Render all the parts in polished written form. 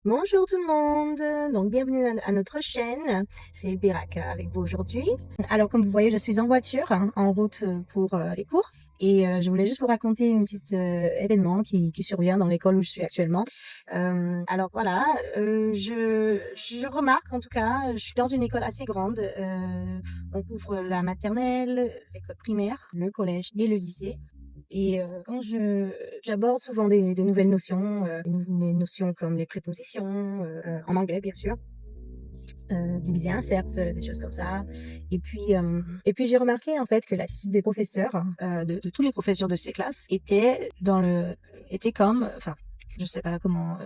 Bonjour tout le monde, donc bienvenue à notre chaîne, c'est Beraka avec vous aujourd'hui. Alors comme vous voyez, je suis en voiture, en route pour les cours et je voulais juste vous raconter une petite événement qui survient dans l'école où je suis actuellement. Alors voilà, je remarque en tout cas, je suis dans une école assez grande, on couvre la maternelle, l'école primaire, le collège et le lycée. Et quand j'aborde souvent des nouvelles notions, des notions comme les prépositions, en anglais bien sûr, diviser, insert, des choses comme ça. Et puis j'ai remarqué en fait que l'attitude des professeurs, de tous les professeurs de ces classes était comme, enfin, je sais pas comment,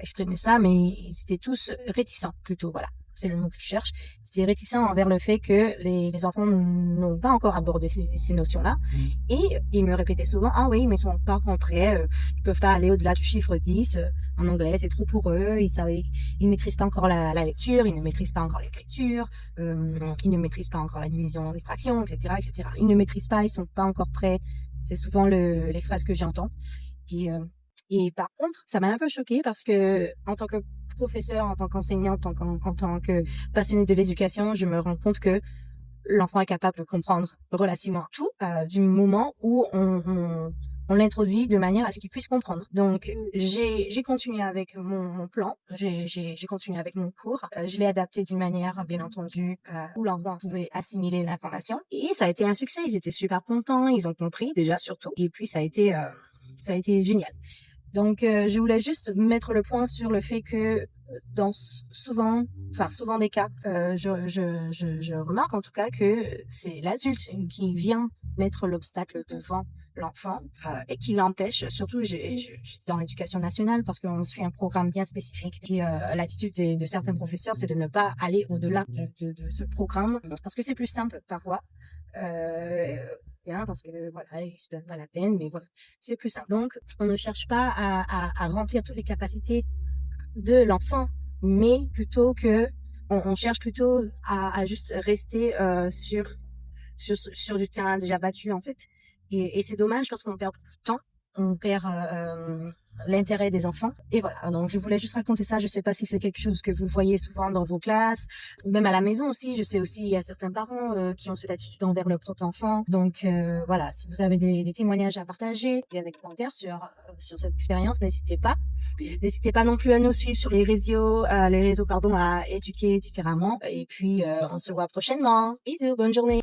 exprimer ça, mais ils étaient tous réticents plutôt, voilà, c'est le mot que je cherche. Ils étaient réticents envers le fait que les enfants n'ont pas encore abordé ces notions-là et ils me répétaient souvent: «Ah oui, mais ils sont pas encore prêts, ils peuvent pas aller au-delà du chiffre 10, en anglais, c'est trop pour eux, ils ne maîtrisent pas encore la lecture, ils ne maîtrisent pas encore l'écriture, ils ne maîtrisent pas encore la division des fractions, etc., etc. Ils ne maîtrisent pas, ils sont pas encore prêts. C'est souvent les phrases que j'entends. Et, euh, et par contre, ça m'a un peu choquée parce que en tant que professeur, en tant qu'enseignante, en tant que passionnée de l'éducation, je me rends compte que l'enfant est capable de comprendre relativement tout du moment où on l'introduit de manière à ce qu'il puisse comprendre. Donc, j'ai continué avec mon plan, j'ai continué avec mon cours. Je l'ai adapté d'une manière, bien entendu, où l'enfant pouvait assimiler l'information. Et ça a été un succès. Ils étaient super contents, ils ont compris déjà surtout. Et puis, ça a été génial. Donc, je voulais juste mettre le point sur le fait que dans souvent des cas, je remarque en tout cas que c'est l'adulte qui vient mettre l'obstacle devant l'enfant et qui l'empêche. Surtout, j'étais dans l'éducation nationale parce qu'on suit un programme bien spécifique. Et l'attitude de certains professeurs, c'est de ne pas aller au-delà de ce programme parce que c'est plus simple parfois. Euh, Bien, parce que voilà, ils se donnent pas la peine, mais voilà, c'est plus simple. Donc, on ne cherche pas à remplir toutes les capacités de l'enfant, mais plutôt que on cherche plutôt à juste rester sur du terrain déjà battu en fait. Et c'est dommage parce qu'on perd beaucoup de temps, on perd l'intérêt des enfants. Et voilà, donc je voulais juste raconter ça. Je sais pas si c'est quelque chose que vous voyez souvent dans vos classes, ou même à la maison aussi. Je sais aussi il y a certains parents qui ont cette attitude envers leurs propres enfants. Donc voilà, si vous avez des témoignages à partager, il y a des commentaires sur cette expérience, n'hésitez pas. N'hésitez pas non plus à nous suivre sur les réseaux pardon, à éduquer différemment. Et puis on se voit prochainement. Bisous, bonne journée.